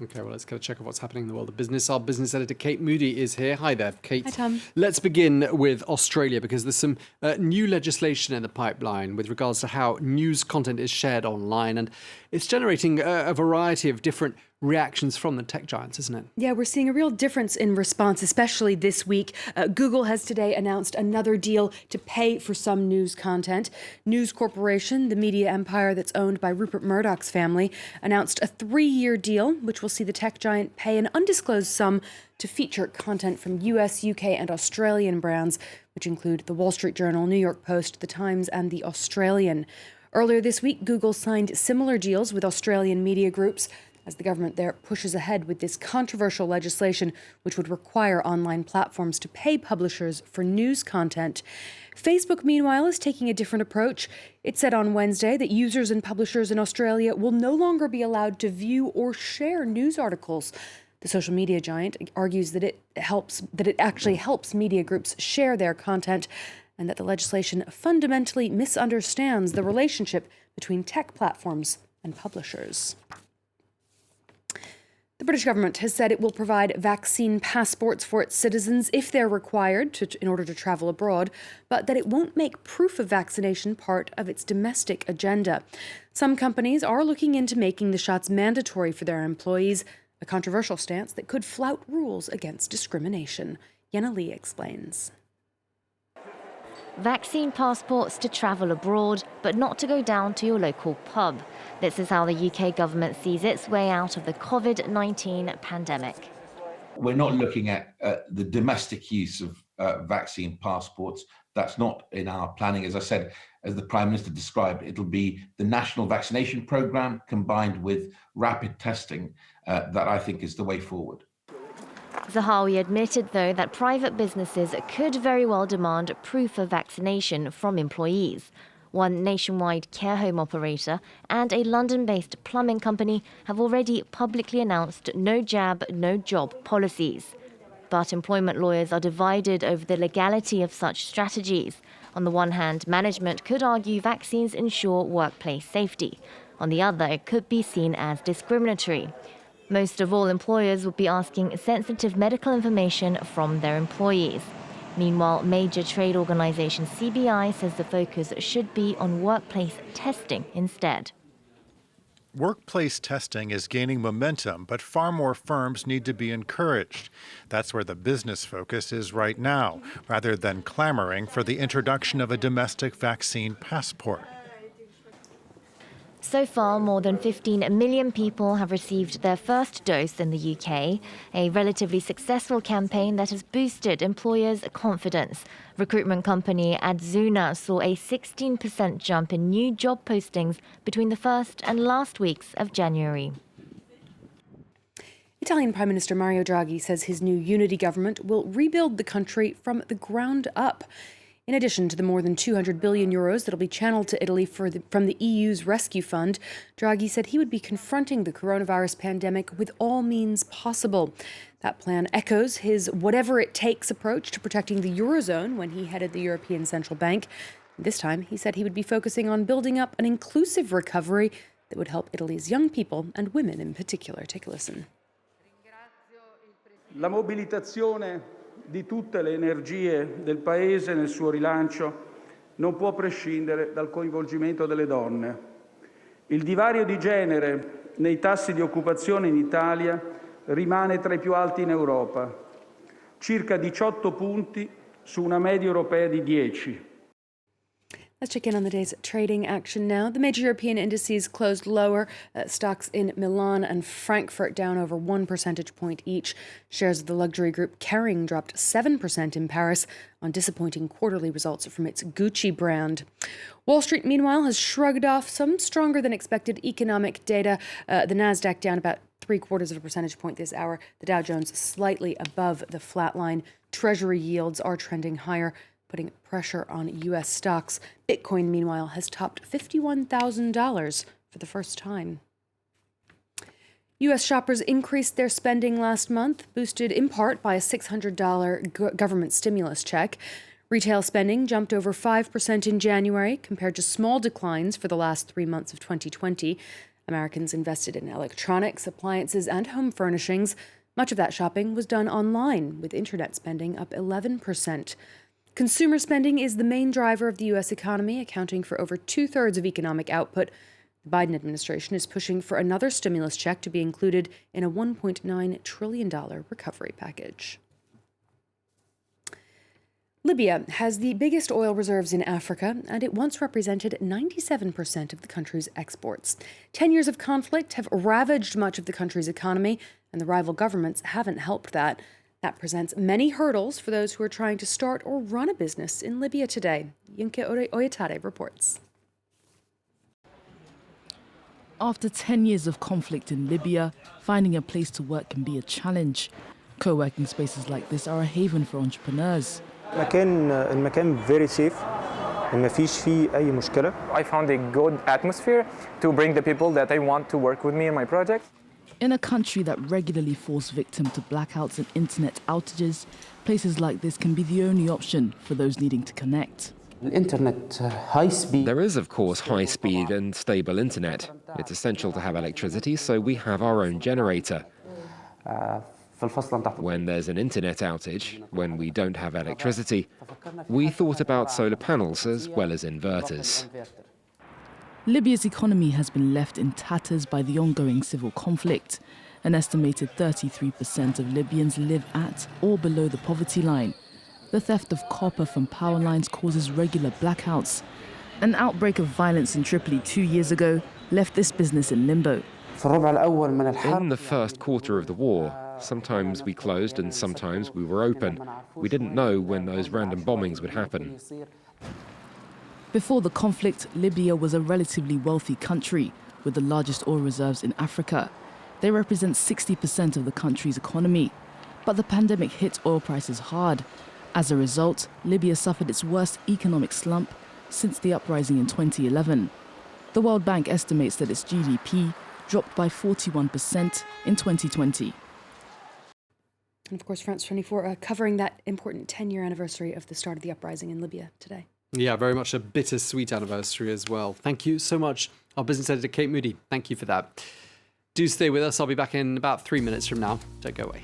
Okay, well, let's get a check of what's happening in the world of business. Our business editor, Kate Moody, is here. Hi there, Kate. Hi, Tom. Let's begin with Australia, because there's some new legislation in the pipeline with regards to how news content is shared online. And it's generating a variety of different reactions from the tech giants, isn't it? Yeah, we're seeing a real difference in response, especially this week. Google has today announced another deal to pay for some news content. News Corporation, the media empire that's owned by Rupert Murdoch's family, announced a 3-year deal, which will see the tech giant pay an undisclosed sum to feature content from US, UK, and Australian brands, which include the Wall Street Journal, New York Post, the Times, and the Australian. Earlier this week, Google signed similar deals with Australian media groups, as the government there pushes ahead with this controversial legislation, which would require online platforms to pay publishers for news content. Facebook, meanwhile, is taking a different approach. It said on Wednesday that users and publishers in Australia will no longer be allowed to view or share news articles. The social media giant argues that it actually helps media groups share their content, and that the legislation fundamentally misunderstands the relationship between tech platforms and publishers. The British government has said it will provide vaccine passports for its citizens if they're required in order to travel abroad, but that it won't make proof of vaccination part of its domestic agenda. Some companies are looking into making the shots mandatory for their employees, a controversial stance that could flout rules against discrimination. Yenna Lee explains. Vaccine passports to travel abroad, but not to go down to your local pub. This is how the UK government sees its way out of the COVID-19 pandemic. We're not looking at the domestic use of vaccine passports. That's not in our planning. As I said, as the Prime Minister described, it'll be the national vaccination programme combined with rapid testing that I think is the way forward. Zahawi admitted, though, that private businesses could very well demand proof of vaccination from employees. One nationwide care home operator and a London-based plumbing company have already publicly announced no jab, no job policies. But employment lawyers are divided over the legality of such strategies. On the one hand, management could argue vaccines ensure workplace safety. On the other, it could be seen as discriminatory. Most of all, employers would be asking sensitive medical information from their employees. Meanwhile, major trade organisation CBI says the focus should be on workplace testing instead. Workplace testing is gaining momentum, but far more firms need to be encouraged. That's where the business focus is right now, rather than clamoring for the introduction of a domestic vaccine passport. So far, more than 15 million people have received their first dose in the UK, a relatively successful campaign that has boosted employers' confidence. Recruitment company Adzuna saw a 16% jump in new job postings between the first and last weeks of January. Italian Prime Minister Mario Draghi says his new unity government will rebuild the country from the ground up. In addition to the more than 200 billion euros that will be channeled to Italy from the EU's rescue fund, Draghi said he would be confronting the coronavirus pandemic with all means possible. That plan echoes his whatever-it-takes approach to protecting the Eurozone when he headed the European Central Bank. This time, he said he would be focusing on building up an inclusive recovery that would help Italy's young people and women in particular. Take a listen. La mobilitazione di tutte le energie del Paese nel suo rilancio non può prescindere dal coinvolgimento delle donne. Il divario di genere nei tassi di occupazione in Italia rimane tra i più alti in Europa, circa 18 punti su una media europea di 10. Let's check in on the day's trading action now. The major European indices closed lower. Stocks in Milan and Frankfurt down over 1 percentage point each. Shares of the luxury group Kering dropped 7% in Paris on disappointing quarterly results from its Gucci brand. Wall Street, meanwhile, has shrugged off some stronger than expected economic data. The Nasdaq down about 0.75 of a percentage point this hour. The Dow Jones slightly above the flat line. Treasury yields are trending higher, putting pressure on U.S. stocks. Bitcoin, meanwhile, has topped $51,000 for the first time. U.S. shoppers increased their spending last month, boosted in part by a $600 government stimulus check. Retail spending jumped over 5% in January, compared to small declines for the last 3 months of 2020. Americans invested in electronics, appliances, and home furnishings. Much of that shopping was done online, with internet spending up 11%. Consumer spending is the main driver of the U.S. economy, accounting for over two-thirds of economic output. The Biden administration is pushing for another stimulus check to be included in a $1.9 trillion recovery package. Libya has the biggest oil reserves in Africa, and it once represented 97% of the country's exports. 10 years of conflict have ravaged much of the country's economy, and the rival governments haven't helped that. That presents many hurdles for those who are trying to start or run a business in Libya today. Yinka Oyetade reports. After 10 years of conflict in Libya, finding a place to work can be a challenge. Co-working spaces like this are a haven for entrepreneurs. المكان very safe. ما فيش فيه أي مشكلة. I found a good atmosphere to bring the people that I want to work with me in my project. In a country that regularly falls victim to blackouts and internet outages, places like this can be the only option for those needing to connect. high speed. There is, of course, high-speed and stable internet. It's essential to have electricity, so we have our own generator. When there's an internet outage, when we don't have electricity, we thought about solar panels as well as inverters. Libya's economy has been left in tatters by the ongoing civil conflict. An estimated 33% of Libyans live at or below the poverty line. The theft of copper from power lines causes regular blackouts. An outbreak of violence in Tripoli 2 years ago left this business in limbo. In the first quarter of the war, sometimes we closed and sometimes we were open. We didn't know when those random bombings would happen. Before the conflict, Libya was a relatively wealthy country with the largest oil reserves in Africa. They represent 60% of the country's economy. But the pandemic hit oil prices hard. As a result, Libya suffered its worst economic slump since the uprising in 2011. The World Bank estimates that its GDP dropped by 41% in 2020. And of course, France 24 covering that important 10-year anniversary of the start of the uprising in Libya today. Yeah, very much a bittersweet anniversary as well. Thank you so much, our business editor, Kate Moody. Thank you for that. Do stay with us. I'll be back in about 3 minutes from now. Don't go away.